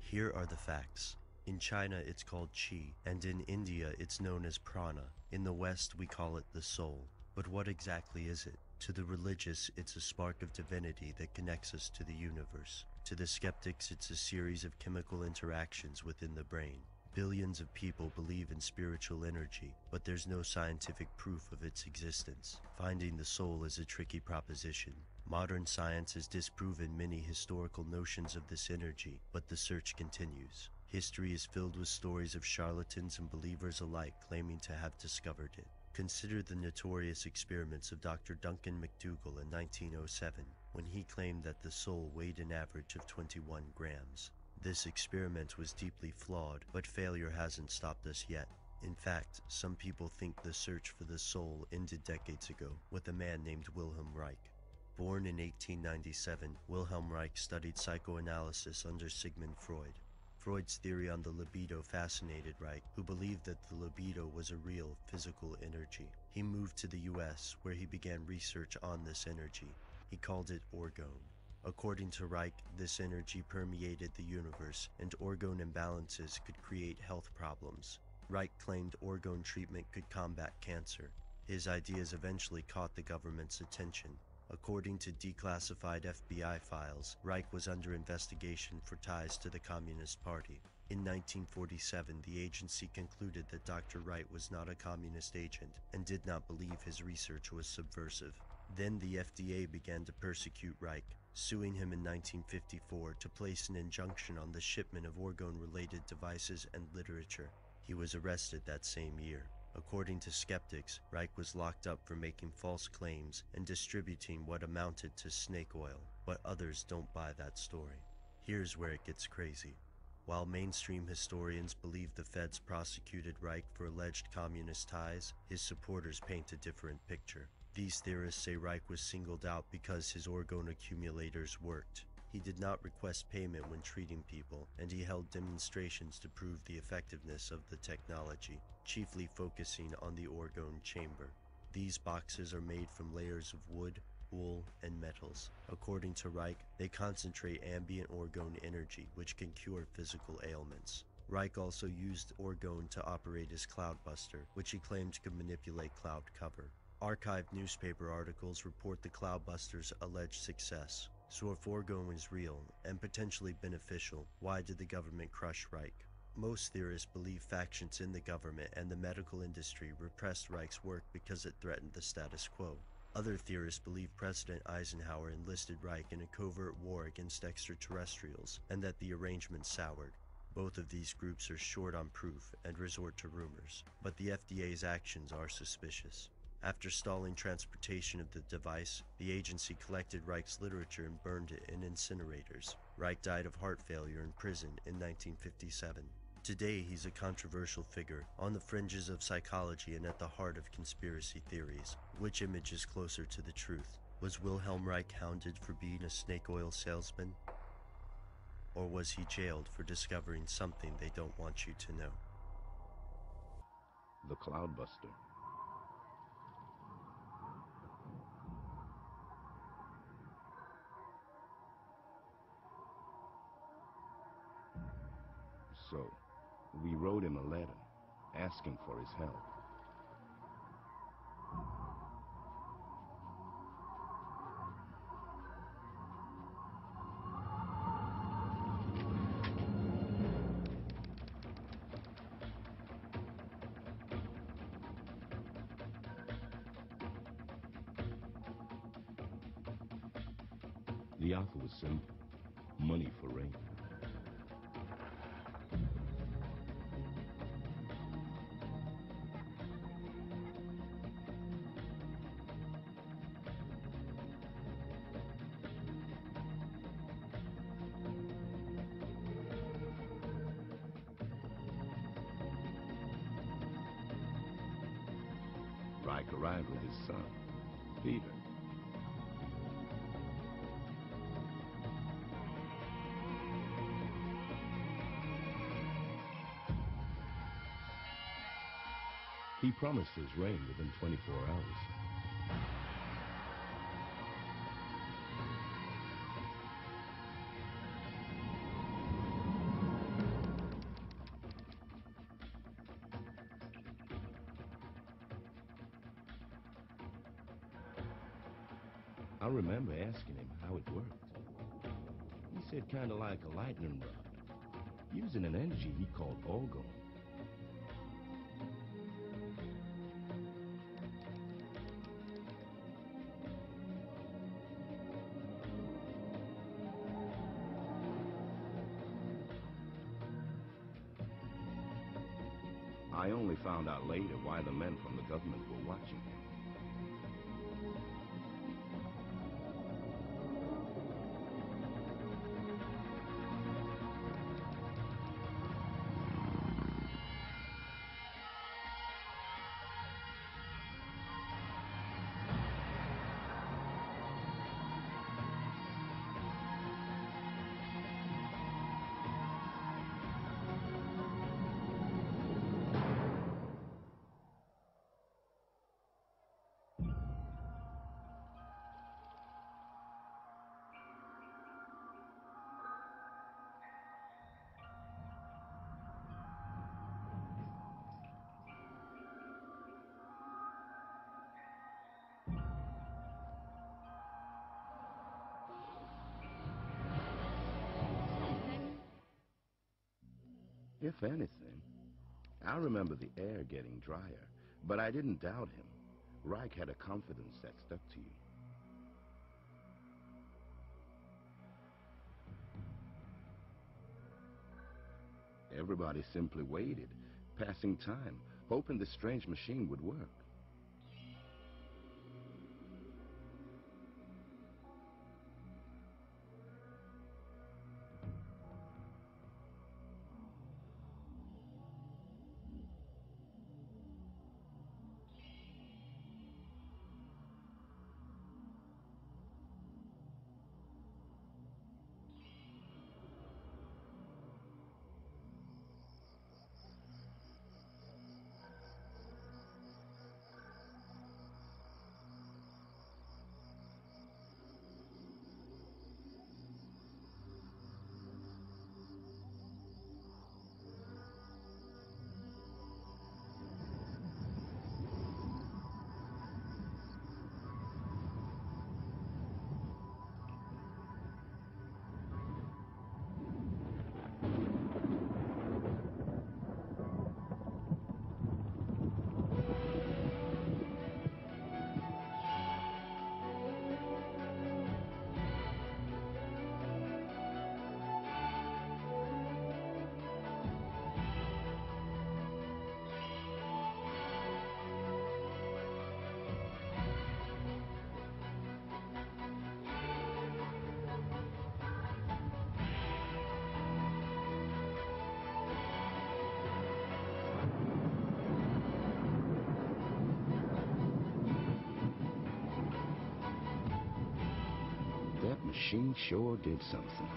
Here are the facts. In China it's called qi, and in India it's known as prana. In the West we call it the soul. But what exactly is it? To the religious, it's a spark of divinity that connects us to the universe. To the skeptics, it's a series of chemical interactions within the brain. Billions of people believe in spiritual energy, but there's no scientific proof of its existence. Finding the soul is a tricky proposition. Modern science has disproven many historical notions of this energy, but the search continues. History is filled with stories of charlatans and believers alike claiming to have discovered it. Consider the notorious experiments of Dr. Duncan McDougall in 1907, when he claimed that the soul weighed an average of 21 grams. This experiment was deeply flawed, but failure hasn't stopped us yet. In fact, some people think the search for the soul ended decades ago with a man named Wilhelm Reich. Born in 1897, Wilhelm Reich studied psychoanalysis under Sigmund Freud. Freud's theory on the libido fascinated Reich, who believed that the libido was a real, physical energy. He moved to the US, where he began research on this energy. He called it orgone. According to Reich, this energy permeated the universe, and orgone imbalances could create health problems. Reich claimed orgone treatment could combat cancer. His ideas eventually caught the government's attention. According to declassified FBI files, Reich was under investigation for ties to the Communist Party. In 1947, the agency concluded that Dr. Reich was not a communist agent and did not believe his research was subversive. Then the FDA began to persecute Reich, suing him in 1954 to place an injunction on the shipment of orgone-related devices and literature. He was arrested that same year. According to skeptics, Reich was locked up for making false claims and distributing what amounted to snake oil, but others don't buy that story. Here's where it gets crazy. While mainstream historians believe the feds prosecuted Reich for alleged communist ties, his supporters paint a different picture. These theorists say Reich was singled out because his orgone accumulators worked. He did not request payment when treating people, and he held demonstrations to prove the effectiveness of the technology, chiefly focusing on the orgone chamber. These boxes are made from layers of wood, wool, and metals. According to Reich, they concentrate ambient orgone energy, which can cure physical ailments. Reich also used orgone to operate his cloudbuster, which he claimed could manipulate cloud cover. Archived newspaper articles report the cloudbuster's alleged success. So if orgone is real and potentially beneficial, why did the government crush Reich? Most theorists believe factions in the government and the medical industry repressed Reich's work because it threatened the status quo. Other theorists believe President Eisenhower enlisted Reich in a covert war against extraterrestrials and that the arrangement soured. Both of these groups are short on proof and resort to rumors, but the FDA's actions are suspicious. After stalling transportation of the device, the agency collected Reich's literature and burned it in incinerators. Reich died of heart failure in prison in 1957. Today, he's a controversial figure, on the fringes of psychology and at the heart of conspiracy theories. Which image is closer to the truth? Was Wilhelm Reich hounded for being a snake oil salesman? Or was he jailed for discovering something they don't want you to know? The Cloudbuster. So, we wrote him a letter, asking for his help. The offer was simple: money for rain. Reich arrived with his son, Peter. He promised his rain within 24 hours. I remember asking him how it worked. He said kind of like a lightning rod, using an energy he called orgone. I only found out later why the men from the government were watching him. If anything, I remember the air getting drier, but I didn't doubt him. Reich had a confidence that stuck to you. Everybody simply waited, passing time, hoping the strange machine would work. That machine sure did something.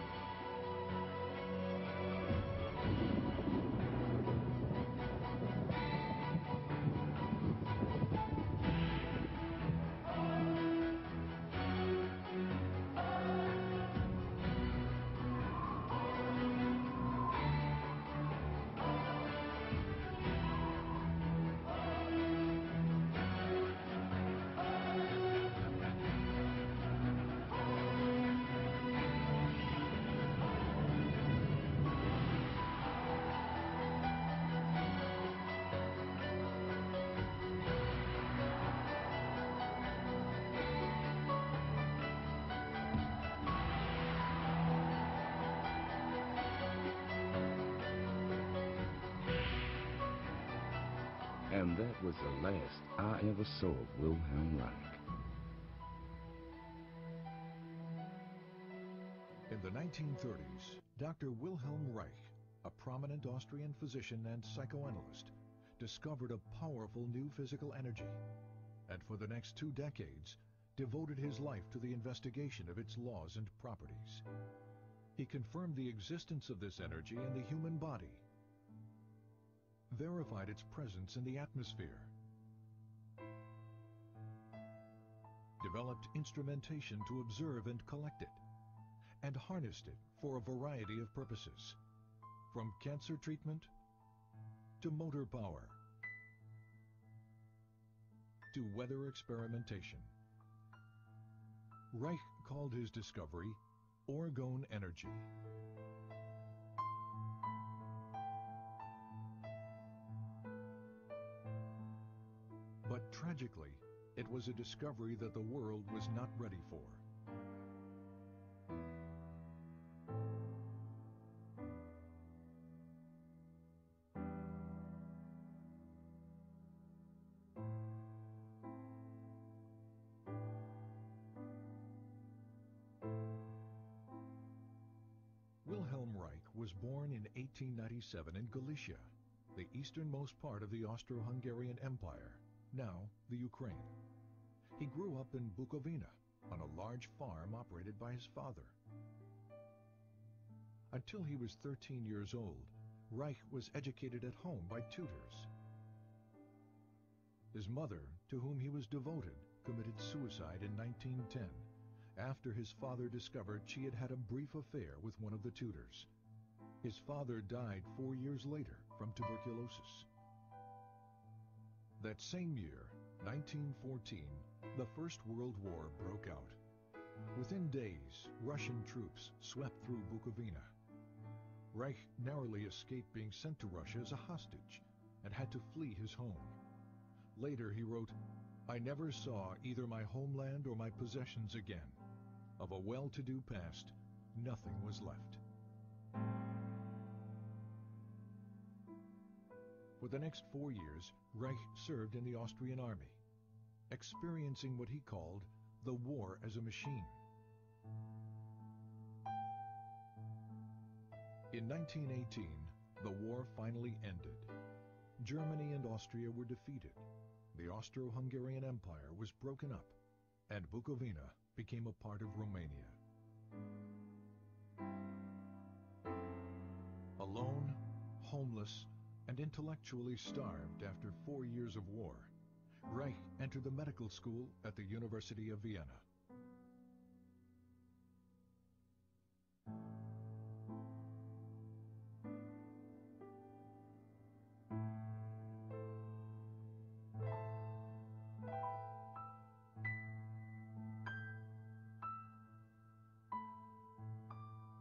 And that was the last I ever saw of Wilhelm Reich. In the 1930s, Dr. Wilhelm Reich, a prominent Austrian physician and psychoanalyst, discovered a powerful new physical energy, and for the next 2 decades, devoted his life to the investigation of its laws and properties. He confirmed the existence of this energy in the human body, verified its presence in the atmosphere, developed instrumentation to observe and collect it, and harnessed it for a variety of purposes, from cancer treatment to motor power to weather experimentation. Reich called his discovery orgone energy. But tragically, it was a discovery that the world was not ready for. Wilhelm Reich was born in 1897 in Galicia, the easternmost part of the Austro-Hungarian Empire, now the Ukraine. He grew up in Bukovina on a large farm operated by his father. Until he was 13 years old, Reich was educated at home by tutors. His mother, to whom he was devoted, committed suicide in 1910 after his father discovered she had had a brief affair with one of the tutors. His father died 4 years later from tuberculosis. That same year, 1914, the First World War broke out. Within days, Russian troops swept through Bukovina. Reich narrowly escaped being sent to Russia as a hostage and had to flee his home. Later he wrote, "I never saw either my homeland or my possessions again. Of a well-to-do past, nothing was left." For the next 4 years, Reich served in the Austrian army, experiencing what he called the war as a machine. In 1918, the war finally ended. Germany and Austria were defeated. The Austro-Hungarian Empire was broken up, and Bukovina became a part of Romania. Alone, homeless, and intellectually starved after 4 years of war, Reich entered the medical school at the University of Vienna.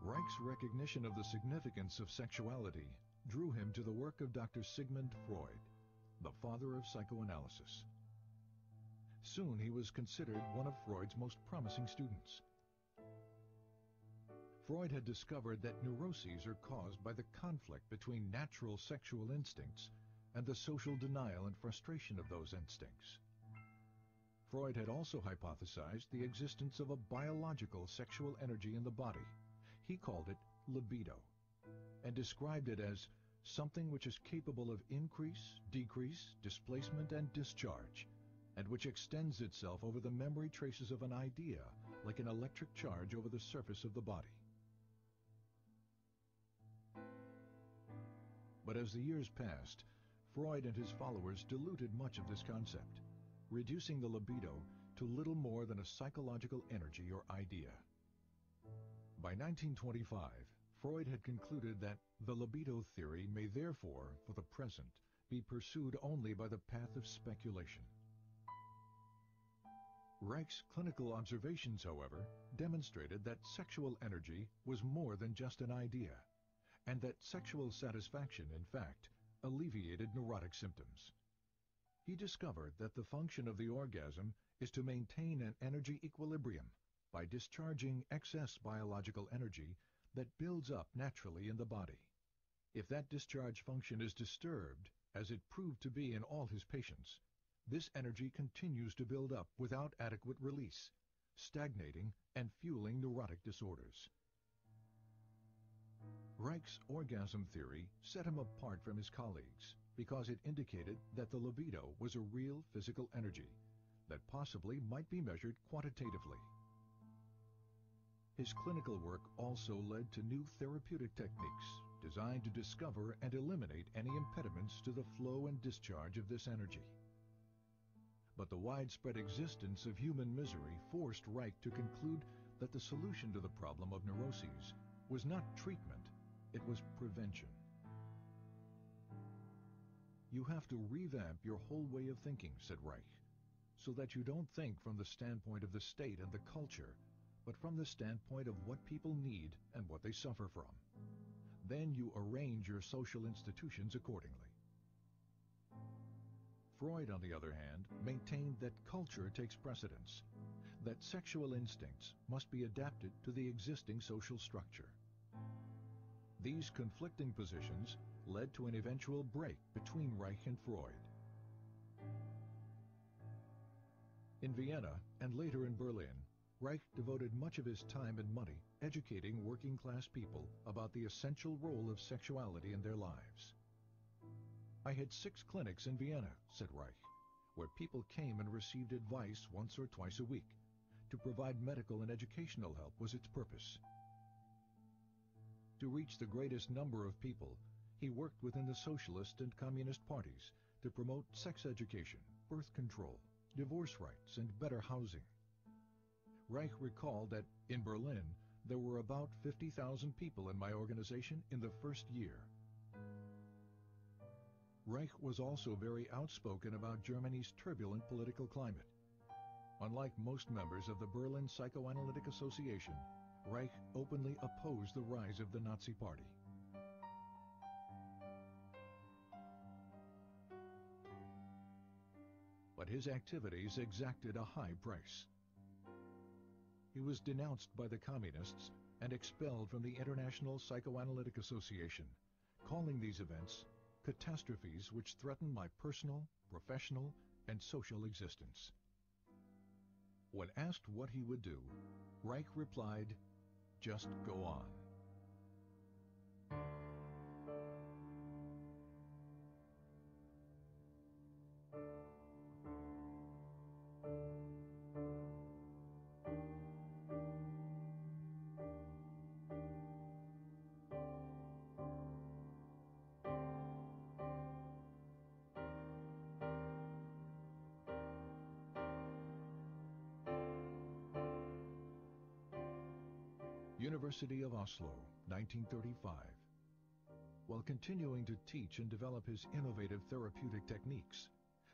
Reich's recognition of the significance of sexuality drew him to the work of Dr. Sigmund Freud, the father of psychoanalysis. Soon he was considered one of Freud's most promising students. Freud had discovered that neuroses are caused by the conflict between natural sexual instincts and the social denial and frustration of those instincts. Freud had also hypothesized the existence of a biological sexual energy in the body. He called it libido, and described it as something which is capable of increase, decrease, displacement, and discharge, and which extends itself over the memory traces of an idea like an electric charge over the surface of the body. But as the years passed, Freud and his followers diluted much of this concept, reducing the libido to little more than a psychological energy or idea. By 1925, Freud had concluded that the libido theory may therefore, for the present, be pursued only by the path of speculation. Reich's clinical observations, however, demonstrated that sexual energy was more than just an idea, and that sexual satisfaction, in fact, alleviated neurotic symptoms. He discovered that the function of the orgasm is to maintain an energy equilibrium by discharging excess biological energy that builds up naturally in the body. If that discharge function is disturbed, as it proved to be in all his patients, this energy continues to build up without adequate release, stagnating and fueling neurotic disorders. Reich's orgasm theory set him apart from his colleagues because it indicated that the libido was a real physical energy that possibly might be measured quantitatively. His clinical work also led to new therapeutic techniques designed to discover and eliminate any impediments to the flow and discharge of this energy. But the widespread existence of human misery forced Reich to conclude that the solution to the problem of neuroses was not treatment, it was prevention. "You have to revamp your whole way of thinking," said Reich, so that you don't think from the standpoint of the state and the culture, but from the standpoint of what people need and what they suffer from. Then you arrange your social institutions accordingly. Freud, on the other hand, maintained that culture takes precedence, that sexual instincts must be adapted to the existing social structure. These conflicting positions led to an eventual break between Reich and Freud. In Vienna and later in Berlin, Reich devoted much of his time and money educating working-class people about the essential role of sexuality in their lives. "I had 6 clinics in Vienna," said Reich, "where people came and received advice once or twice a week. To provide medical and educational help was its purpose." To reach the greatest number of people, he worked within the socialist and communist parties to promote sex education, birth control, divorce rights, and better housing. Reich recalled that in Berlin, there were about 50,000 people in my organization in the first year. Reich was also very outspoken about Germany's turbulent political climate. Unlike most members of the Berlin Psychoanalytic Association, Reich openly opposed the rise of the Nazi Party. But his activities exacted a high price. He was denounced by the communists and expelled from the International Psychoanalytic Association, calling these events catastrophes which threaten my personal, professional, and social existence. When asked what he would do, Reich replied, "Just go on." University of Oslo, 1935. While continuing to teach and develop his innovative therapeutic techniques,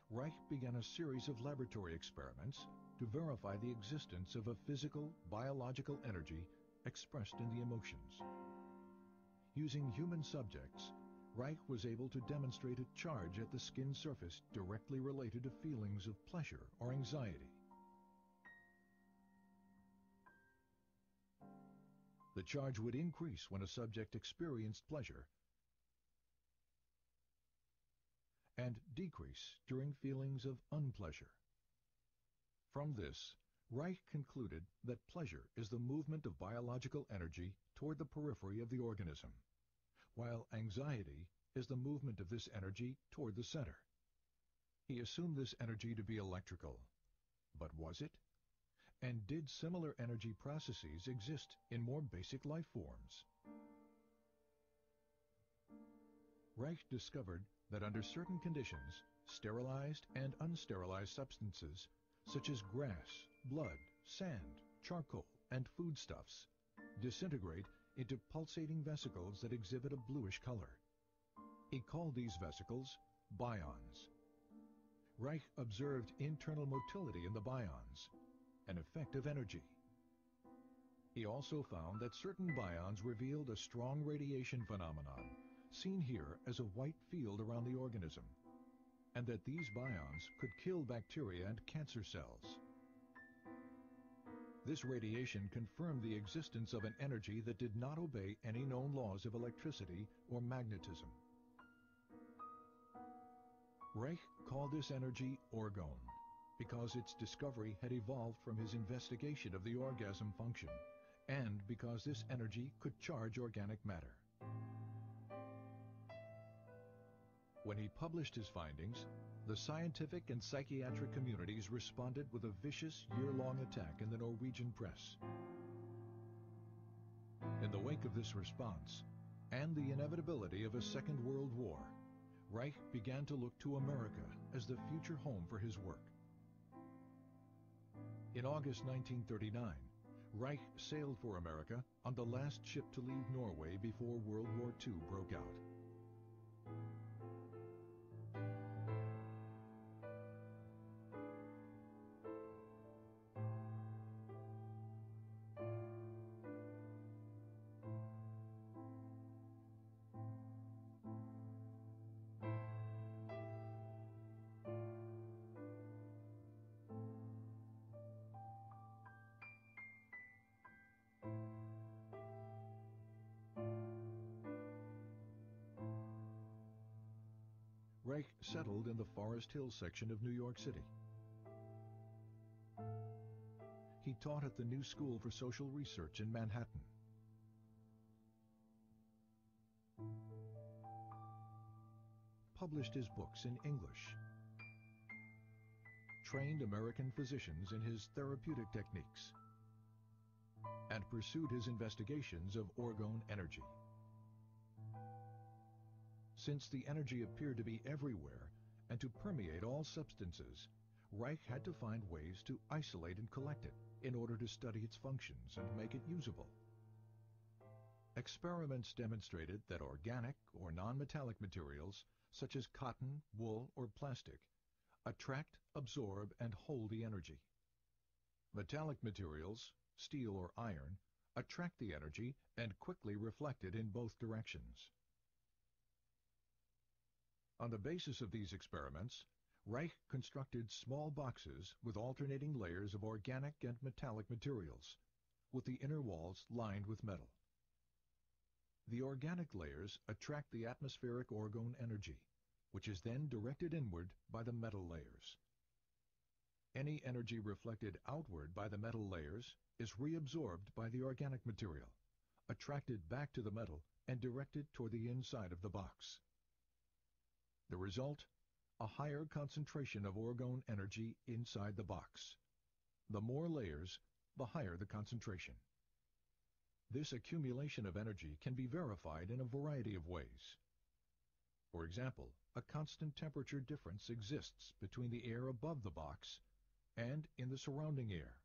Reich began a series of laboratory experiments to verify the existence of a physical, biological energy expressed in the emotions. Using human subjects, Reich was able to demonstrate a charge at the skin surface directly related to feelings of pleasure or anxiety. The charge would increase when a subject experienced pleasure and decrease during feelings of unpleasure. From this, Reich concluded that pleasure is the movement of biological energy toward the periphery of the organism, while anxiety is the movement of this energy toward the center. He assumed this energy to be electrical, but was it? And did similar energy processes exist in more basic life forms? Reich discovered that under certain conditions, sterilized and unsterilized substances, such as grass, blood, sand, charcoal, and foodstuffs, disintegrate into pulsating vesicles that exhibit a bluish color. He called these vesicles bions. Reich observed internal motility in the bions, an effect of energy. He also found that certain bions revealed a strong radiation phenomenon, seen here as a white field around the organism, and that these bions could kill bacteria and cancer cells. This radiation confirmed the existence of an energy that did not obey any known laws of electricity or magnetism. Reich called this energy orgone, because its discovery had evolved from his investigation of the orgasm function, and because this energy could charge organic matter. When he published his findings, the scientific and psychiatric communities responded with a vicious year-long attack in the Norwegian press. In the wake of this response, and the inevitability of a Second World War, Reich began to look to America as the future home for his work. In August 1939, Reich sailed for America on the last ship to leave Norway before World War II broke out. Reich settled in the Forest Hill section of New York City. He taught at the New School for Social Research in Manhattan. Published his books in English. Trained American physicians in his therapeutic techniques. And pursued his investigations of orgone energy. Since the energy appeared to be everywhere and to permeate all substances, Reich had to find ways to isolate and collect it in order to study its functions and make it usable. Experiments demonstrated that organic or non-metallic materials, such as cotton, wool, or plastic, attract, absorb, and hold the energy. Metallic materials, steel or iron, attract the energy and quickly reflect it in both directions. On the basis of these experiments, Reich constructed small boxes with alternating layers of organic and metallic materials, with the inner walls lined with metal. The organic layers attract the atmospheric orgone energy, which is then directed inward by the metal layers. Any energy reflected outward by the metal layers is reabsorbed by the organic material, attracted back to the metal, and directed toward the inside of the box. The result, a higher concentration of orgone energy inside the box. The more layers, the higher the concentration. This accumulation of energy can be verified in a variety of ways. For example, a constant temperature difference exists between the air above the box and in the surrounding air,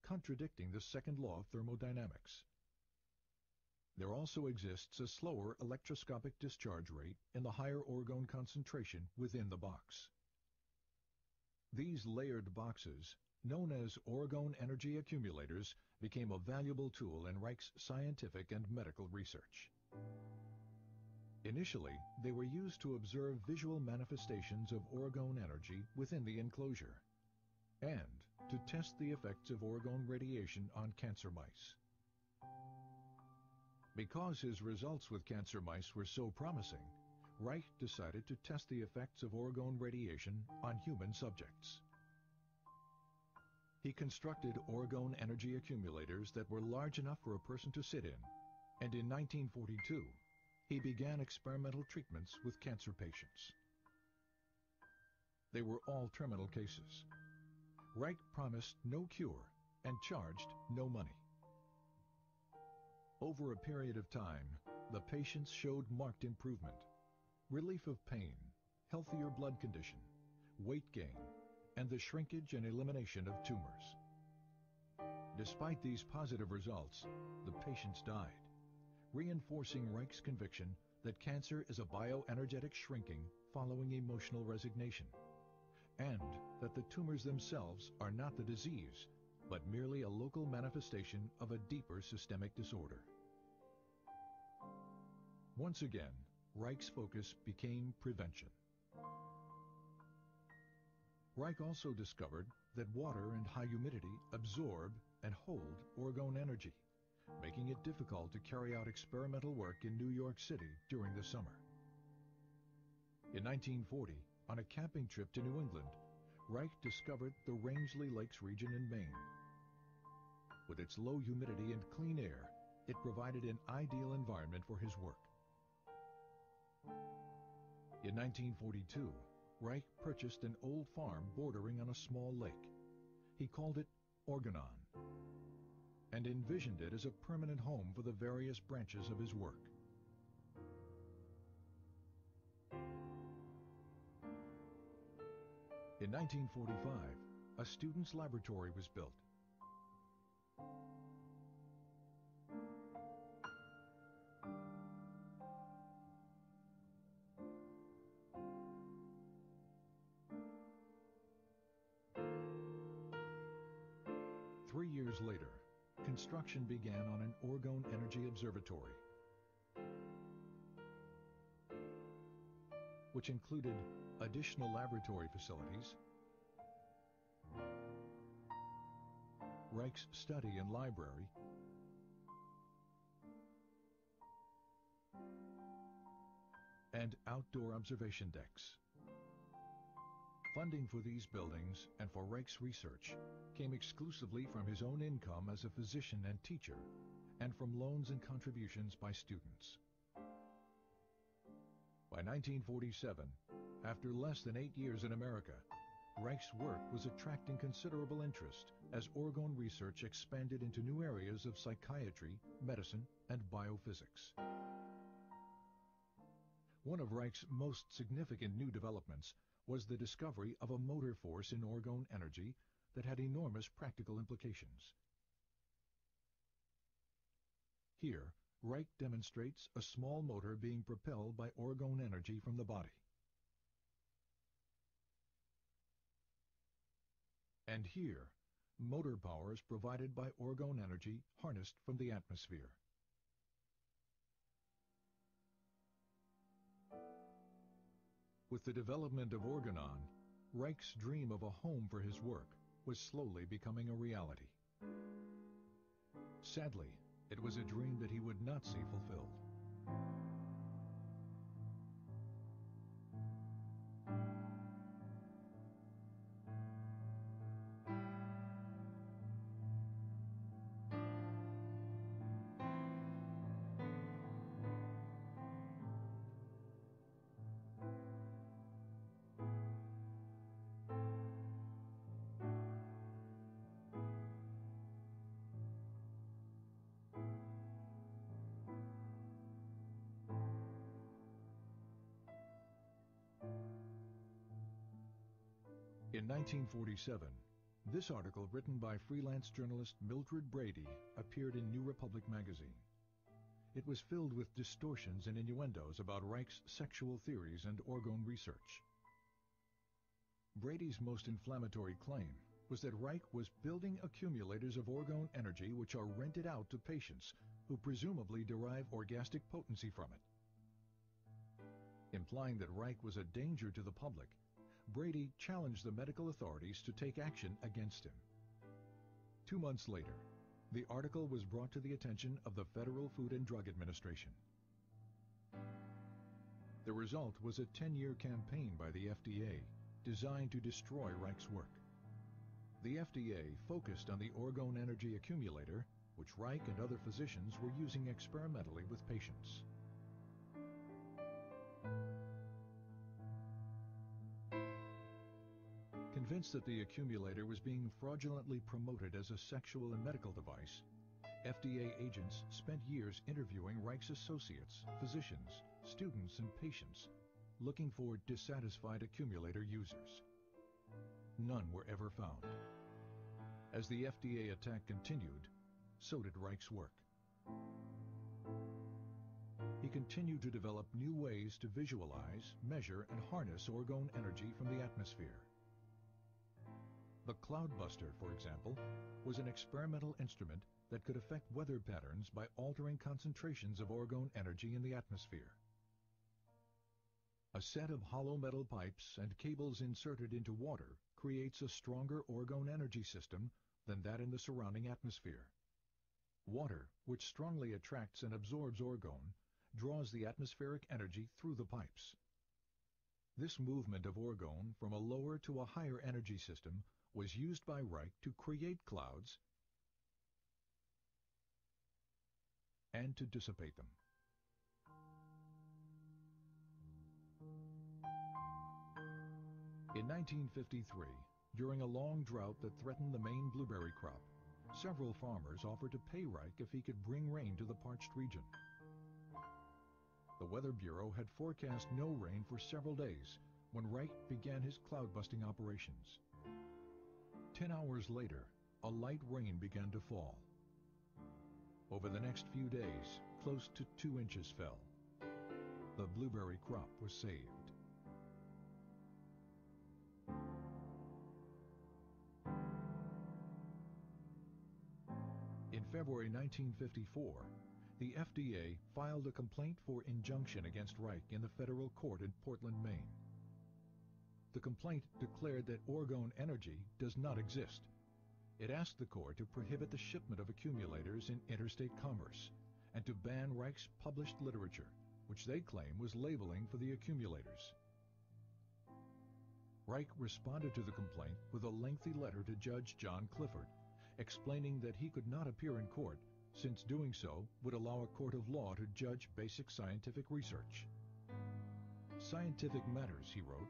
contradicting the second law of thermodynamics. There also exists a slower electroscopic discharge rate in the higher orgone concentration within the box. These layered boxes, known as orgone energy accumulators, became a valuable tool in Reich's scientific and medical research. Initially, they were used to observe visual manifestations of orgone energy within the enclosure and to test the effects of orgone radiation on cancer mice. Because his results with cancer mice were so promising, Reich decided to test the effects of orgone radiation on human subjects. He constructed orgone energy accumulators that were large enough for a person to sit in, and in 1942, he began experimental treatments with cancer patients. They were all terminal cases. Reich promised no cure and charged no money. Over a period of time, the patients showed marked improvement, relief of pain, healthier blood condition, weight gain, and the shrinkage and elimination of tumors. Despite these positive results, the patients died, reinforcing Reich's conviction that cancer is a bioenergetic shrinking following emotional resignation, and that the tumors themselves are not the disease, but merely a local manifestation of a deeper systemic disorder. Once again, Reich's focus became prevention. Reich also discovered that water and high humidity absorb and hold orgone energy, making it difficult to carry out experimental work in New York City during the summer. In 1940, on a camping trip to New England, Reich discovered the Rangeley Lakes region in Maine. With its low humidity and clean air, it provided an ideal environment for his work. In 1942, Reich purchased an old farm bordering on a small lake. He called it ORGONITE and envisioned it as a permanent home for the various branches of his work. In 1945, a student's laboratory was built. Three years later, construction began on an orgone energy observatory, which included additional laboratory facilities, Reich's study and library, and outdoor observation decks. Funding for these buildings and for Reich's research came exclusively from his own income as a physician and teacher, and from loans and contributions by students. By 1947, after less than 8 years in America, Reich's work was attracting considerable interest as orgone research expanded into new areas of psychiatry, medicine, and biophysics. One of Reich's most significant new developments was the discovery of a motor force in orgone energy that had enormous practical implications. Here, Reich demonstrates a small motor being propelled by orgone energy from the body. And here, motor power is provided by orgone energy harnessed from the atmosphere. With the development of Orgonon, Reich's dream of a home for his work was slowly becoming a reality. Sadly, it was a dream that he would not see fulfilled. In 1947, this article, written by freelance journalist Mildred Brady, appeared in New Republic magazine. It was filled with distortions and innuendos about Reich's sexual theories and orgone research. Brady's most inflammatory claim was that Reich was building accumulators of orgone energy which are rented out to patients who presumably derive orgastic potency from it. Implying that Reich was a danger to the public, Brady challenged the medical authorities to take action against him. 2 months later, the article was brought to the attention of the Federal Food and Drug Administration. The result was a 10-year campaign by the FDA designed to destroy Reich's work. The FDA focused on the orgone energy accumulator, which Reich and other physicians were using experimentally with patients. Convinced that the accumulator was being fraudulently promoted as a sexual and medical device, FDA agents spent years interviewing Reich's associates, physicians, students, and patients, looking for dissatisfied accumulator users. None were ever found. As the FDA attack continued, so did Reich's work. He continued to develop new ways to visualize, measure, and harness orgone energy from the atmosphere. The Cloudbuster, for example, was an experimental instrument that could affect weather patterns by altering concentrations of orgone energy in the atmosphere. A set of hollow metal pipes and cables inserted into water creates a stronger orgone energy system than that in the surrounding atmosphere. Water, which strongly attracts and absorbs orgone, draws the atmospheric energy through the pipes. This movement of orgone from a lower to a higher energy system was used by Reich to create clouds and to dissipate them. In 1953, during a long drought that threatened the Maine blueberry crop, several farmers offered to pay Reich if he could bring rain to the parched region. The Weather Bureau had forecast no rain for several days when Reich began his cloud-busting operations. 10 hours later, a light rain began to fall. Over the next few days, close to 2 inches fell. The blueberry crop was saved. In February 1954, the FDA filed a complaint for injunction against Reich in the federal court in Portland, Maine. The complaint declared that orgone energy does not exist. It asked the court to prohibit the shipment of accumulators in interstate commerce and to ban Reich's published literature, which they claim was labeling for the accumulators. Reich responded to the complaint with a lengthy letter to Judge John Clifford, explaining that he could not appear in court since doing so would allow a court of law to judge basic scientific research. Scientific matters, he wrote,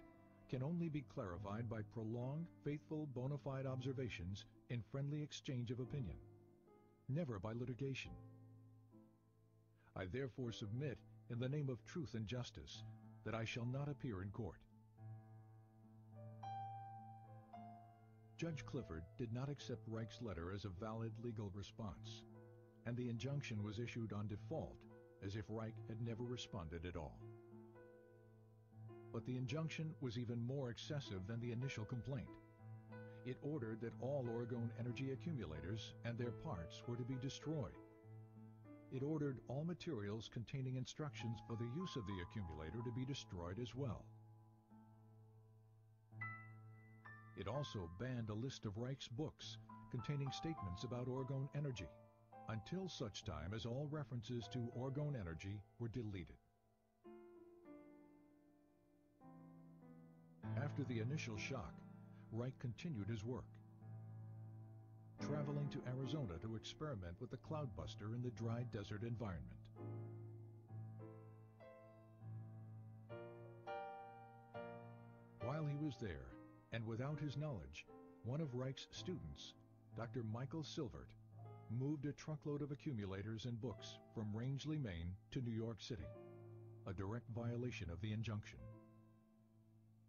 can only be clarified by prolonged, faithful, bona fide observations in friendly exchange of opinion, never by litigation. I therefore submit, in the name of truth and justice, that I shall not appear in court. Judge Clifford did not accept Reich's letter as a valid legal response, and the injunction was issued on default, as if Reich had never responded at all. But the injunction was even more excessive than the initial complaint. It ordered that all Oregon energy accumulators and their parts were to be destroyed. It ordered all materials containing instructions for the use of the accumulator to be destroyed as well. It also banned a list of Reich's books containing statements about Oregon energy, until such time as all references to Oregon energy were deleted. After the initial shock, Reich continued his work, traveling to Arizona to experiment with the cloudbuster in the dry desert environment. While he was there, and without his knowledge, one of Reich's students, Dr. Michael Silvert, moved a truckload of accumulators and books from Rangeley, Maine to New York City, a direct violation of the injunction.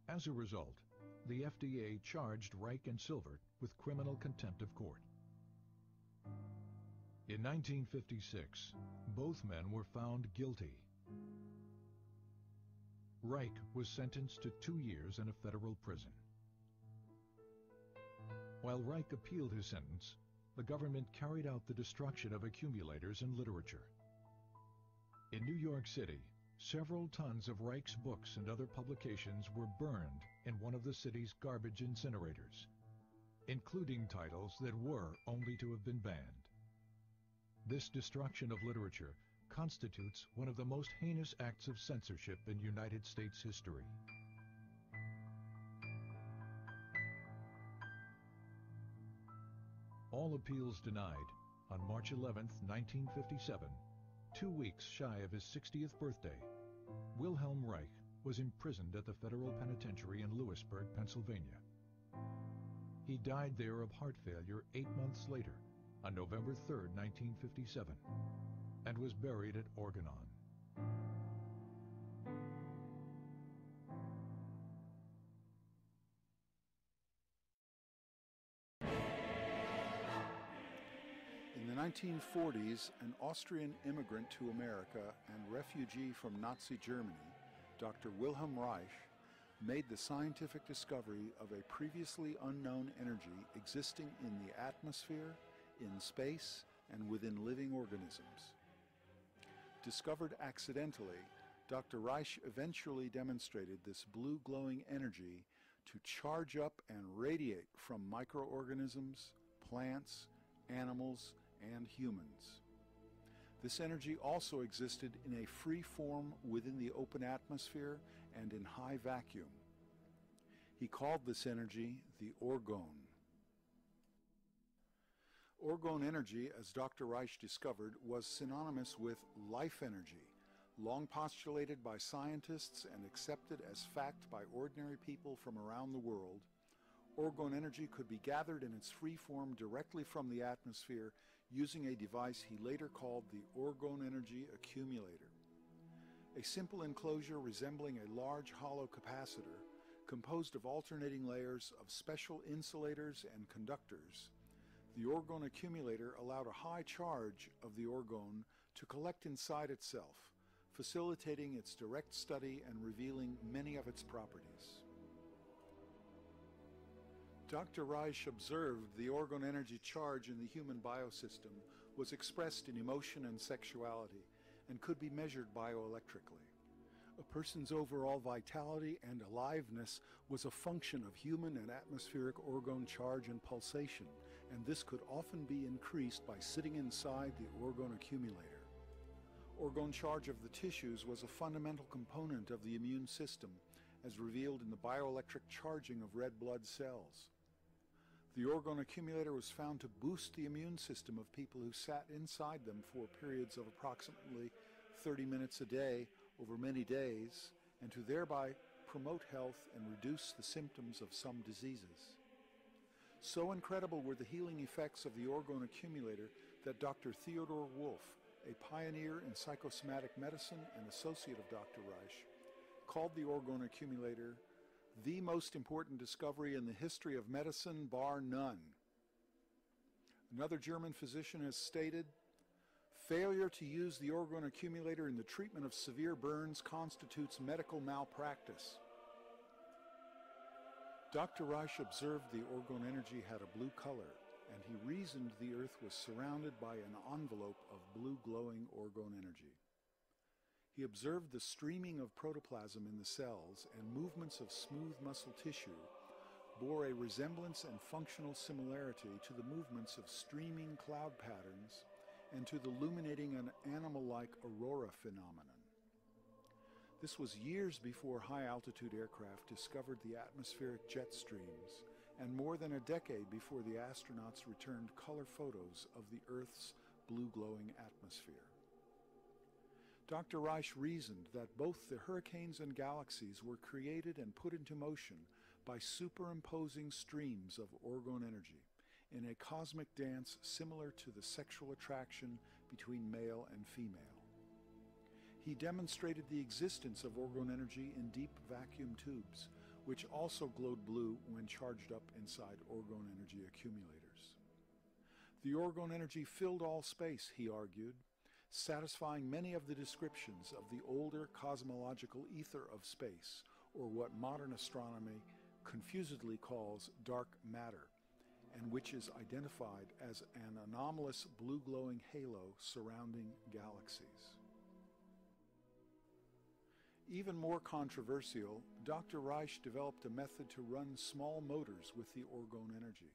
As a result, the FDA charged Reich and Silvert with criminal contempt of court. In 1956, both men were found guilty. Reich was sentenced to 2 years in a federal prison. While Reich appealed his sentence, the government carried out the destruction of accumulators and literature. In New York City, several tons of Reich's books and other publications were burned in one of the city's garbage incinerators, including titles that were only to have been banned. This destruction of literature constitutes one of the most heinous acts of censorship in United States history. All appeals denied, on March 11, 1957, 2 weeks shy of his 60th birthday, Wilhelm Reich was imprisoned at the federal penitentiary in Lewisburg, Pennsylvania. He died there of heart failure 8 months later, on November 3, 1957, and was buried at ORGONITE. In the 1940s, an Austrian immigrant to America and refugee from Nazi Germany, Dr. Wilhelm Reich, made the scientific discovery of a previously unknown energy existing in the atmosphere, in space, and within living organisms. Discovered accidentally, Dr. Reich eventually demonstrated this blue glowing energy to charge up and radiate from microorganisms, plants, animals, and humans. This energy also existed in a free form within the open atmosphere and in high vacuum. He called this energy the orgone. Orgone energy, as Dr. Reich discovered, was synonymous with life energy, long postulated by scientists and accepted as fact by ordinary people from around the world. Orgone energy could be gathered in its free form directly from the atmosphere using a device he later called the Orgone Energy Accumulator. A simple enclosure resembling a large hollow capacitor, composed of alternating layers of special insulators and conductors, the orgone accumulator allowed a high charge of the orgone to collect inside itself, facilitating its direct study and revealing many of its properties. Dr. Reich observed the orgone energy charge in the human biosystem was expressed in emotion and sexuality and could be measured bioelectrically. A person's overall vitality and aliveness was a function of human and atmospheric orgone charge and pulsation, and this could often be increased by sitting inside the orgone accumulator. Orgone charge of the tissues was a fundamental component of the immune system, as revealed in the bioelectric charging of red blood cells. The orgone accumulator was found to boost the immune system of people who sat inside them for periods of approximately 30 minutes a day over many days, and to thereby promote health and reduce the symptoms of some diseases. So incredible were the healing effects of the orgone accumulator that Dr. Theodor Wolff, a pioneer in psychosomatic medicine and associate of Dr. Reich, called the orgone accumulator the most important discovery in the history of medicine, bar none. Another German physician has stated, "Failure to use the orgone accumulator in the treatment of severe burns constitutes medical malpractice." Dr. Reich observed the orgone energy had a blue color, and he reasoned the Earth was surrounded by an envelope of blue glowing orgone energy. He observed the streaming of protoplasm in the cells, and movements of smooth muscle tissue bore a resemblance and functional similarity to the movements of streaming cloud patterns and to the illuminating an animal-like aurora phenomenon. This was years before high-altitude aircraft discovered the atmospheric jet streams, and more than a decade before the astronauts returned color photos of the Earth's blue-glowing atmosphere. Dr. Reich reasoned that both the hurricanes and galaxies were created and put into motion by superimposing streams of orgone energy in a cosmic dance similar to the sexual attraction between male and female. He demonstrated the existence of orgone energy in deep vacuum tubes, which also glowed blue when charged up inside orgone energy accumulators. The orgone energy filled all space, he argued, satisfying many of the descriptions of the older cosmological ether of space, or what modern astronomy confusedly calls dark matter, and which is identified as an anomalous blue-glowing halo surrounding galaxies. Even more controversial, Dr. Reich developed a method to run small motors with the orgone energy.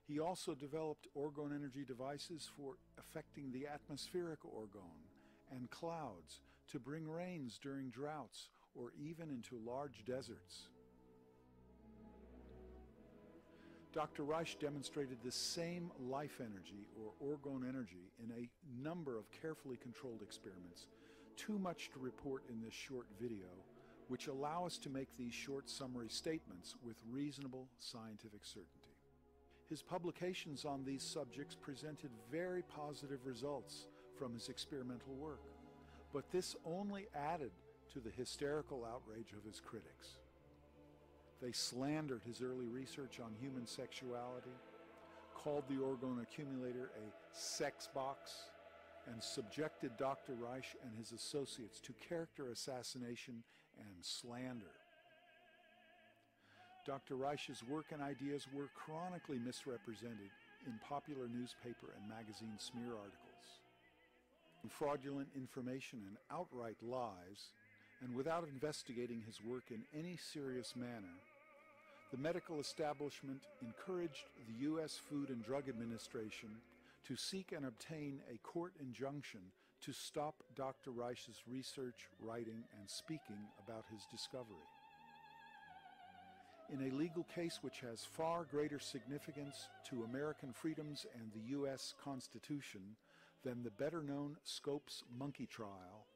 He also developed orgone energy devices for affecting the atmospheric orgone and clouds to bring rains during droughts or even into large deserts. Dr. Reich demonstrated the same life energy or orgone energy in a number of carefully controlled experiments, too much to report in this short video, which allow us to make these short summary statements with reasonable scientific certainty. His publications on these subjects presented very positive results from his experimental work, but this only added to the hysterical outrage of his critics. They slandered his early research on human sexuality, called the orgone accumulator a sex box, and subjected Dr. Reich and his associates to character assassination and slander. Dr. Reich's work and ideas were chronically misrepresented in popular newspaper and magazine smear articles. Fraudulent information and outright lies, and without investigating his work in any serious manner, the medical establishment encouraged the U.S. Food and Drug Administration to seek and obtain a court injunction to stop Dr. Reich's research, writing, and speaking about his discovery. In a legal case which has far greater significance to American freedoms and the U.S. Constitution than the better-known Scopes monkey trial,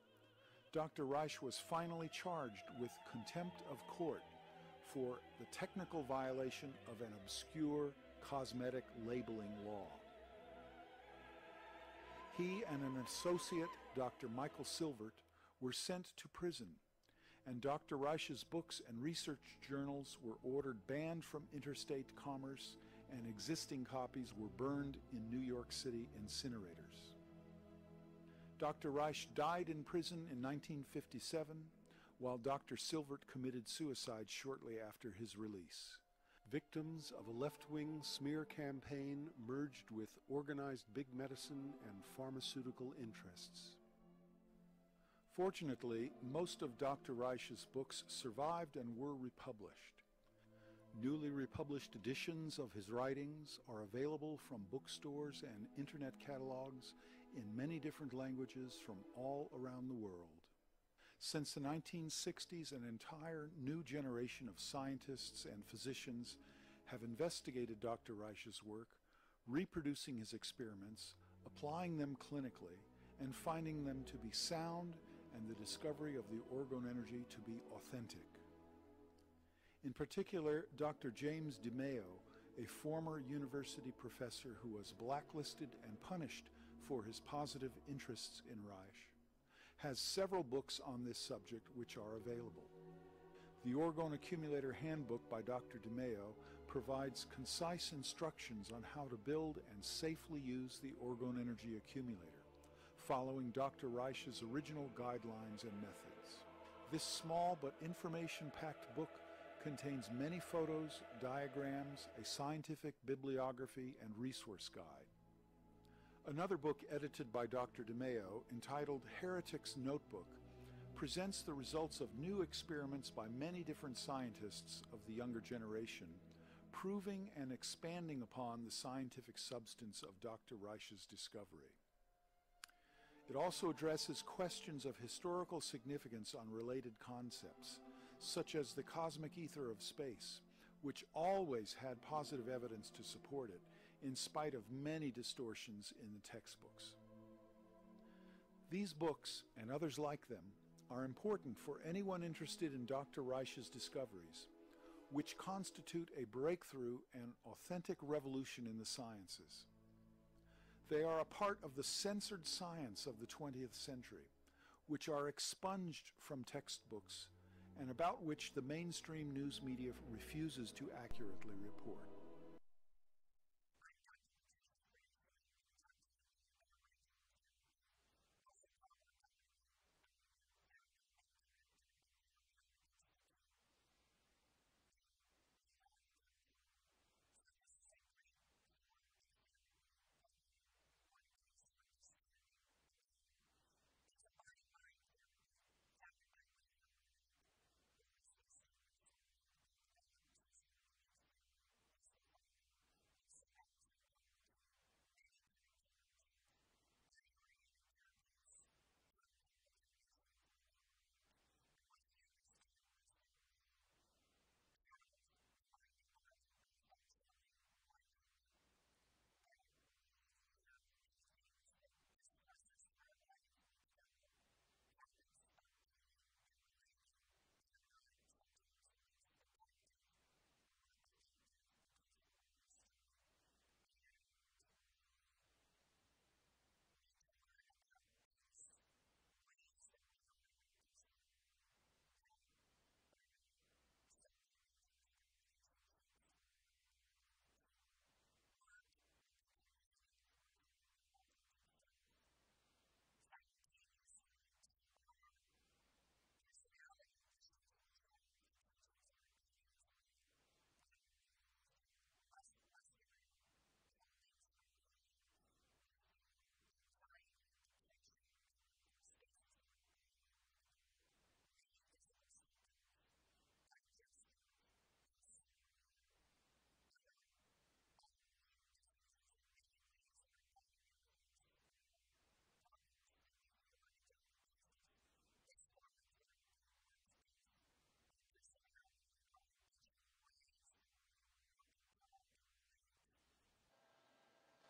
Dr. Reich was finally charged with contempt of court for the technical violation of an obscure cosmetic labeling law. He and an associate, Dr. Michael Silvert, were sent to prison, and Dr. Reich's books and research journals were ordered banned from interstate commerce, and existing copies were burned in New York City incinerators. Dr. Reich died in prison in 1957, while Dr. Silvert committed suicide shortly after his release. Victims of a left-wing smear campaign merged with organized big medicine and pharmaceutical interests. Fortunately, most of Dr. Reich's books survived and were republished. Newly republished editions of his writings are available from bookstores and internet catalogs in many different languages from all around the world. Since the 1960s, an entire new generation of scientists and physicians have investigated Dr. Reich's work, reproducing his experiments, applying them clinically, and finding them to be sound and the discovery of the orgone energy to be authentic. In particular, Dr. James DiMeo, a former university professor who was blacklisted and punished for his positive interests in Reich, has several books on this subject which are available. The Orgone Accumulator Handbook by Dr. DiMeo provides concise instructions on how to build and safely use the orgone energy accumulator, following Dr. Reich's original guidelines and methods. This small but information-packed book contains many photos, diagrams, a scientific bibliography, and resource guide. Another book edited by Dr. DiMeo, entitled Heretic's Notebook, presents the results of new experiments by many different scientists of the younger generation, proving and expanding upon the scientific substance of Dr. Reich's discovery. It also addresses questions of historical significance on related concepts, such as the cosmic ether of space, which always had positive evidence to support it, in spite of many distortions in the textbooks. These books, and others like them, are important for anyone interested in Dr. Reich's discoveries, which constitute a breakthrough and authentic revolution in the sciences. They are a part of the censored science of the 20th century, which are expunged from textbooks and about which the mainstream news media refuses to accurately report.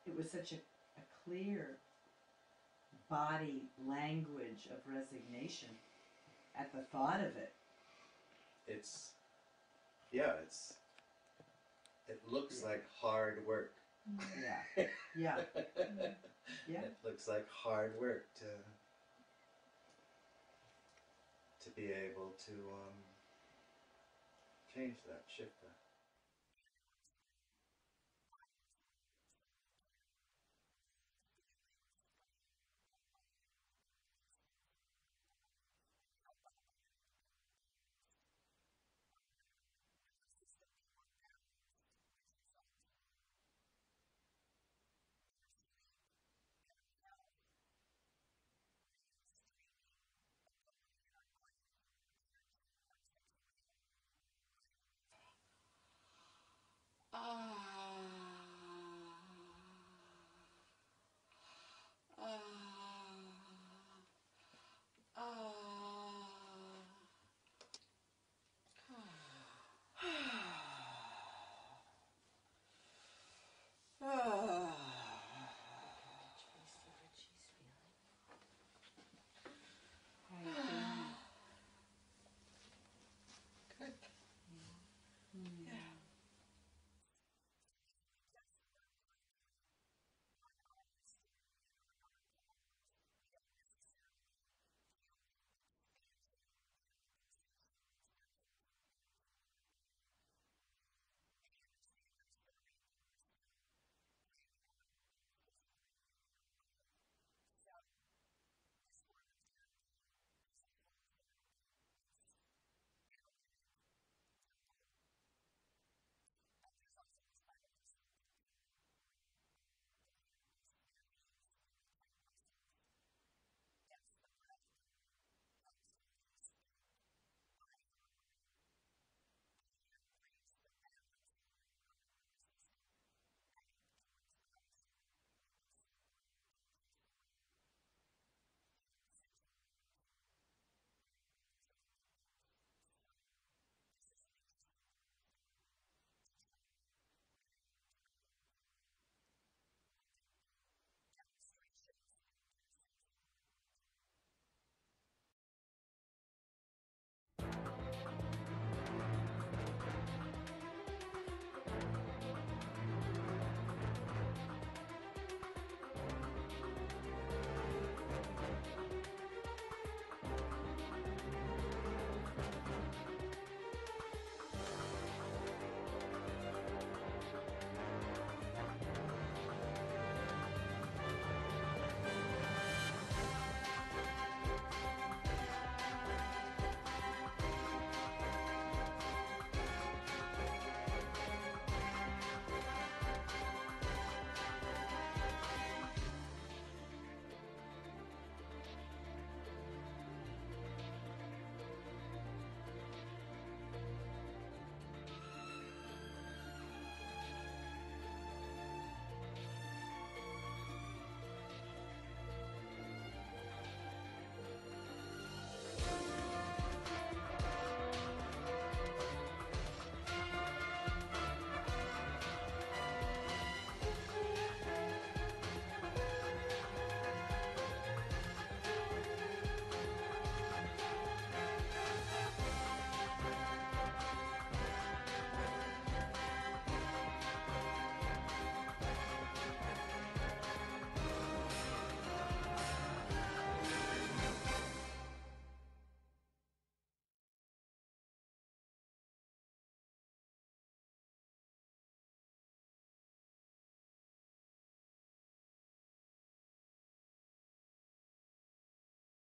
It was such a clear body language of resignation at the thought of it. It looks like hard work. Yeah, yeah, yeah. It looks like hard work to be able to change that, shift that.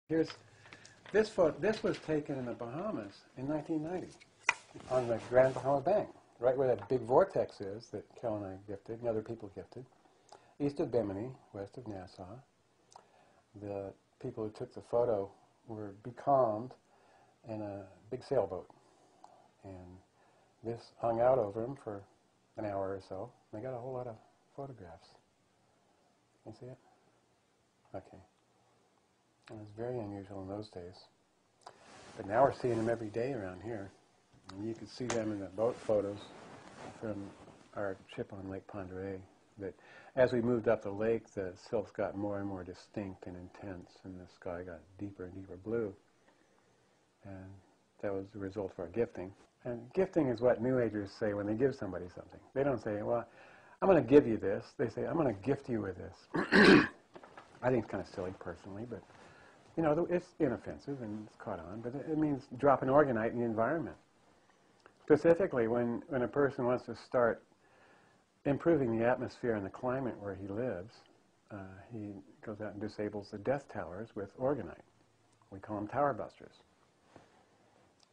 This photo. This was taken in the Bahamas in 1990 on the Grand Bahama Bank, right where that big vortex is that Kel and I gifted and other people gifted, east of Bimini, west of Nassau. The people who took the photo were becalmed in a big sailboat, and this hung out over them for an hour or so. They got a whole lot of photographs. Can you see it? Okay. It was very unusual in those days. But now we're seeing them every day around here. And you can see them in the boat photos from our trip on Lake Ponderay. That as we moved up the lake, the silts got more and more distinct and intense, and the sky got deeper and deeper blue. And that was the result of our gifting. And gifting is what New Agers say when they give somebody something. They don't say, well, I'm going to give you this. They say, I'm going to gift you with this. I think it's kind of silly personally, but you know, it's inoffensive and it's caught on, but it means drop an orgonite in the environment. Specifically, when a person wants to start improving the atmosphere and the climate where he lives, he goes out and disables the death towers with orgonite. We call them tower busters.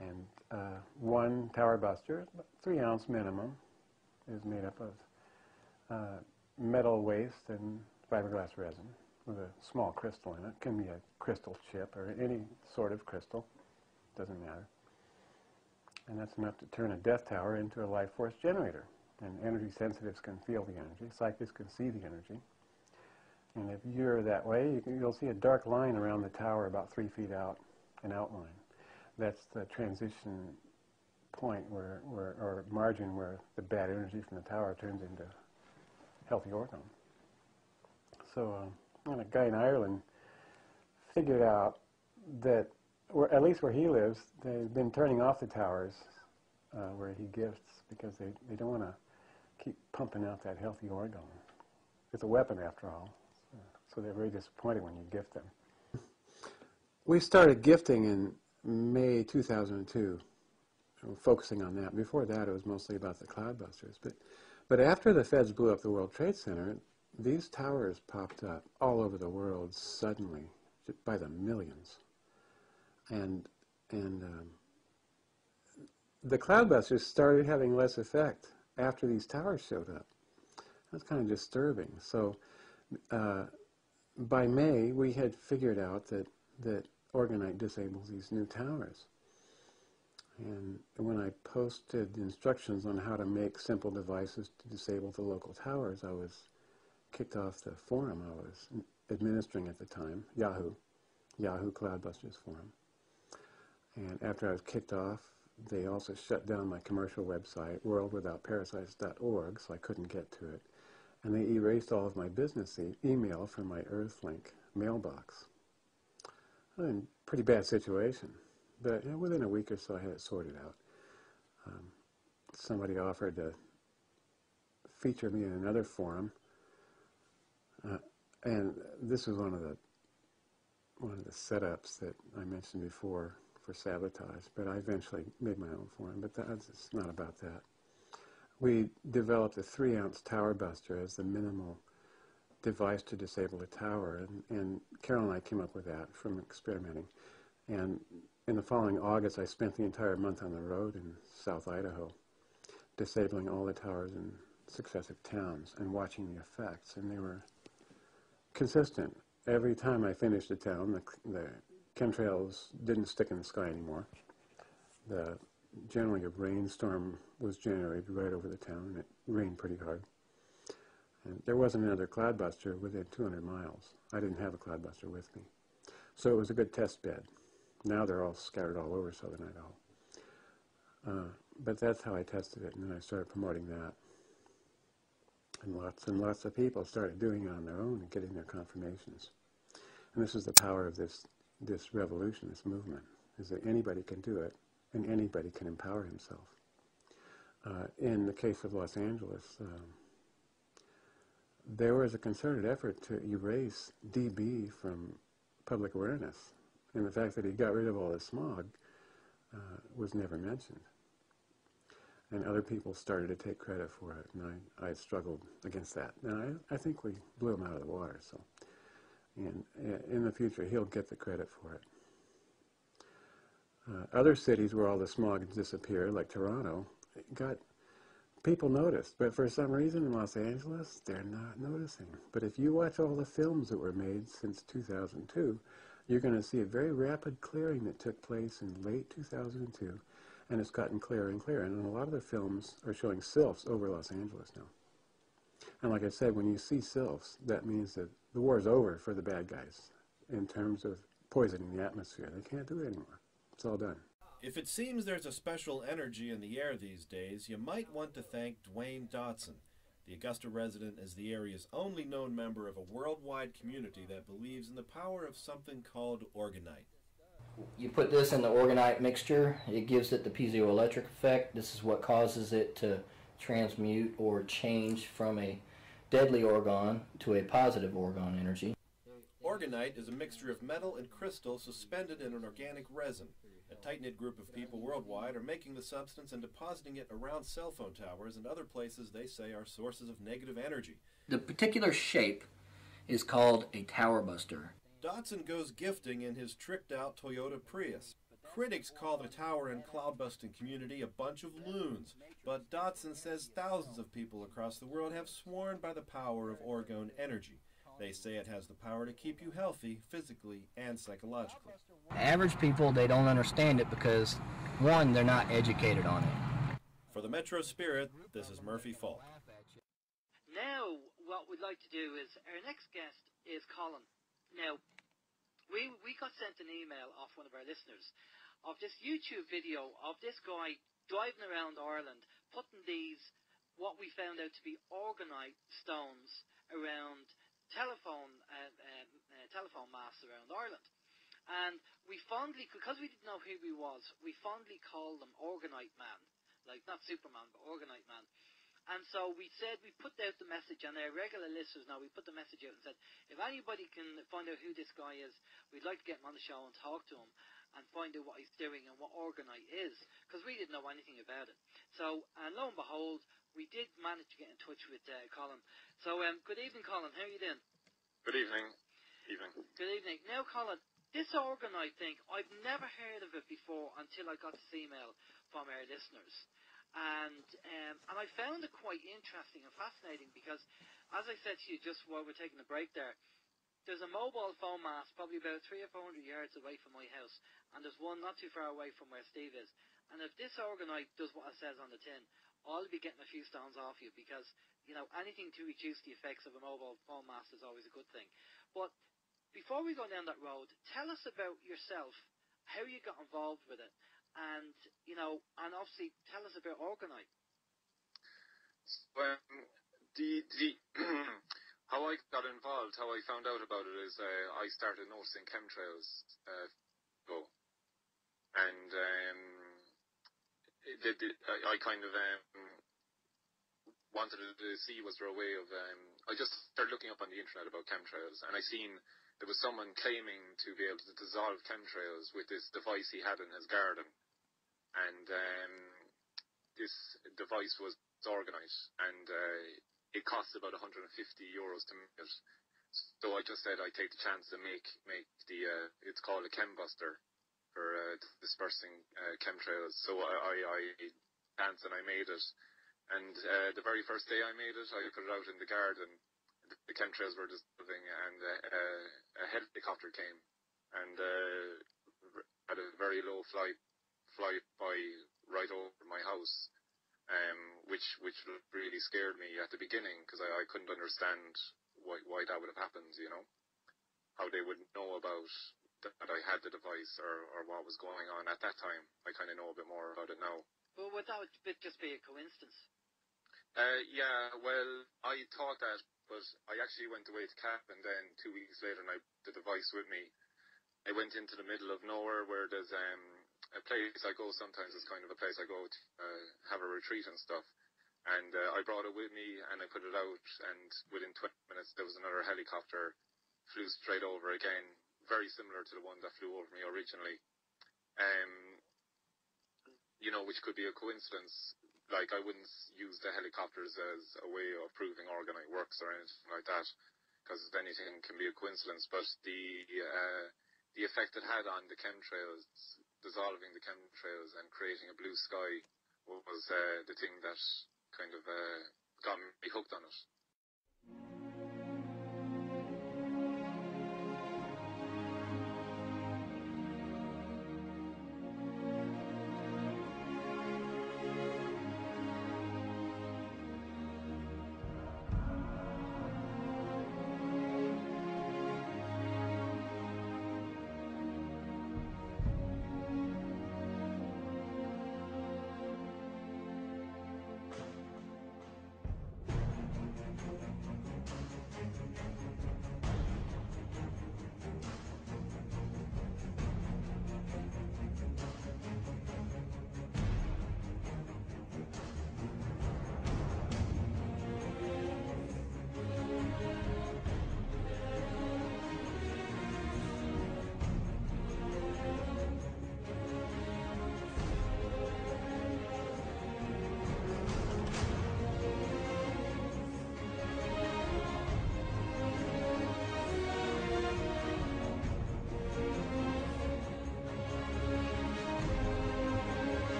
And one tower buster, 3 ounce minimum, is made up of metal waste and fiberglass resin with a small crystal in it. It can be a crystal chip or any sort of crystal, doesn't matter. And that's enough to turn a death tower into a life force generator. And energy sensitives can feel the energy, psychics can see the energy. And if you're that way, you'll see a dark line around the tower about 3 feet out, an outline. That's the transition point or margin where the bad energy from the tower turns into healthy orgone. So a guy in Ireland figured out that, at least where he lives, they've been turning off the towers where he gifts because they don't want to keep pumping out that healthy orgone. It's a weapon after all, so they're very disappointed when you gift them. We started gifting in May 2002, focusing on that. Before that, it was mostly about the cloudbusters. But after the Feds blew up the World Trade Center, these towers popped up all over the world suddenly, by the millions. And the cloudbusters started having less effect after these towers showed up. That's kind of disturbing. So by May, we had figured out that orgonite disables these new towers. And when I posted instructions on how to make simple devices to disable the local towers, I was kicked off the forum I was administering at the time, Yahoo Cloudbusters Forum. And after I was kicked off, they also shut down my commercial website, worldwithoutparasites.org, so I couldn't get to it. And they erased all of my business email from my Earthlink mailbox. Pretty bad situation, but within a week or so I had it sorted out. Somebody offered to feature me in another forum, and this was one of the setups that I mentioned before for sabotage, but I eventually made my own forum, but it's not about that. We developed a 3 ounce tower buster as the minimal device to disable a tower, and Carol and I came up with that from experimenting. And in the following August, I spent the entire month on the road in South Idaho, disabling all the towers in successive towns and watching the effects, and they were consistent. Every time I finished a town, the chemtrails didn't stick in the sky anymore. Generally a rainstorm was generated right over the town, and it rained pretty hard. And there wasn't another cloudbuster within 200 miles. I didn't have a cloudbuster with me. So it was a good test bed. Now they're all scattered all over southern Idaho. But that's how I tested it, and then I started promoting that. And lots of people started doing it on their own and getting their confirmations. And this is the power of this revolution, this movement, is that anybody can do it, and anybody can empower himself. In the case of Los Angeles, there was a concerted effort to erase DB from public awareness, and the fact that he got rid of all the smog was never mentioned. And other people started to take credit for it, and I struggled against that. And I think we blew him out of the water. So And in the future, he'll get the credit for it. Other cities where all the smog disappeared, like Toronto, people noticed. But for some reason in Los Angeles, they're not noticing. But if you watch all the films that were made since 2002, you're going to see a very rapid clearing that took place in late 2002, and it's gotten clearer and clearer. And a lot of the films are showing sylphs over Los Angeles now. And like I said, when you see sylphs, that means that the war is over for the bad guys in terms of poisoning the atmosphere. They can't do it anymore. It's all done. If it seems there's a special energy in the air these days, you might want to thank Dwayne Dotson. The Augusta resident is the area's only known member of a worldwide community that believes in the power of something called orgonite. You put this in the orgonite mixture, it gives it the piezoelectric effect. This is what causes it to transmute or change from a deadly orgone to a positive orgone energy. Orgonite is a mixture of metal and crystal suspended in an organic resin. A tight-knit group of people worldwide are making the substance and depositing it around cell phone towers and other places they say are sources of negative energy. The particular shape is called a tower buster. Dotson goes gifting in his tricked-out Toyota Prius. Critics call the tower and cloud-busting community a bunch of loons, but Dotson says thousands of people across the world have sworn by the power of orgone energy. They say it has the power to keep you healthy physically and psychologically. Average people, they don't understand it because, one, they're not educated on it. For the Metro Spirit, this is Murphy Falk. Now, what we'd like to do is, our next guest is Colin. Now, we got sent an email off one of our listeners of this YouTube video of this guy driving around Ireland, putting these, what we found out to be orgonite stones around telephone masts around Ireland. And we fondly, because we didn't know who he was, we fondly called him Orgonite Man. Like, not Superman, but Orgonite Man. And so we said, we put out the message, and our regular listeners now, we put the message out and said, if anybody can find out who this guy is, we'd like to get him on the show and talk to him and find out what he's doing and what orgonite is, because we didn't know anything about it. So, and lo and behold, we did manage to get in touch with Colin. So, good evening, Colin. How are you doing? Good evening. Good evening. Now, Colin, this orgonite thing, I've never heard of it before until I got this email from our listeners. And I found it quite interesting and fascinating because, as I said to you just while we're taking a break there, there's a mobile phone mast probably about 300 or 400 yards away from my house, and there's one not too far away from where Steve is. And if this orgonite does what it says on the tin, I'll be getting a few stones off you because, you know, anything to reduce the effects of a mobile phone mast is always a good thing. But before we go down that road, tell us about yourself, how you got involved with it, and, you know, and obviously tell us about orgonite. Well, how I got involved, how I found out about it is I started noticing chemtrails ago, and I kind of wanted to see was there a way of I just started looking up on the internet about chemtrails, and I seen there was someone claiming to be able to dissolve chemtrails with this device he had in his garden, and this device was orgonite, and it cost about €150 to make it. So I just said I'd take the chance to make the it's called a chembuster for dispersing chemtrails. So I danced and I made it, and the very first day I made it, I put it out in the garden. The chemtrails were dissolving, and a helicopter came and had a very low flight by right over my house. Which really scared me at the beginning because I couldn't understand why that would have happened, you know, how they would know about that I had the device or what was going on at that time. I kind of know a bit more about it now. But would that just be a coincidence? Yeah, well, I thought that, but I actually went away to camp, and then 2 weeks later, and I had the device with me. I went into the middle of nowhere where there's a place I go sometimes. It's kind of a place I go to have a retreat and stuff. And I brought it with me, and I put it out, and within 20 minutes there was another helicopter flew straight over again, very similar to the one that flew over me originally. You know, which could be a coincidence. Like, I wouldn't use the helicopters as a way of proving orgonite works or anything like that. because anything can be a coincidence, but the effect it had on the chemtrails, dissolving the chemtrails and creating a blue sky, was the thing that kind of got me hooked on it.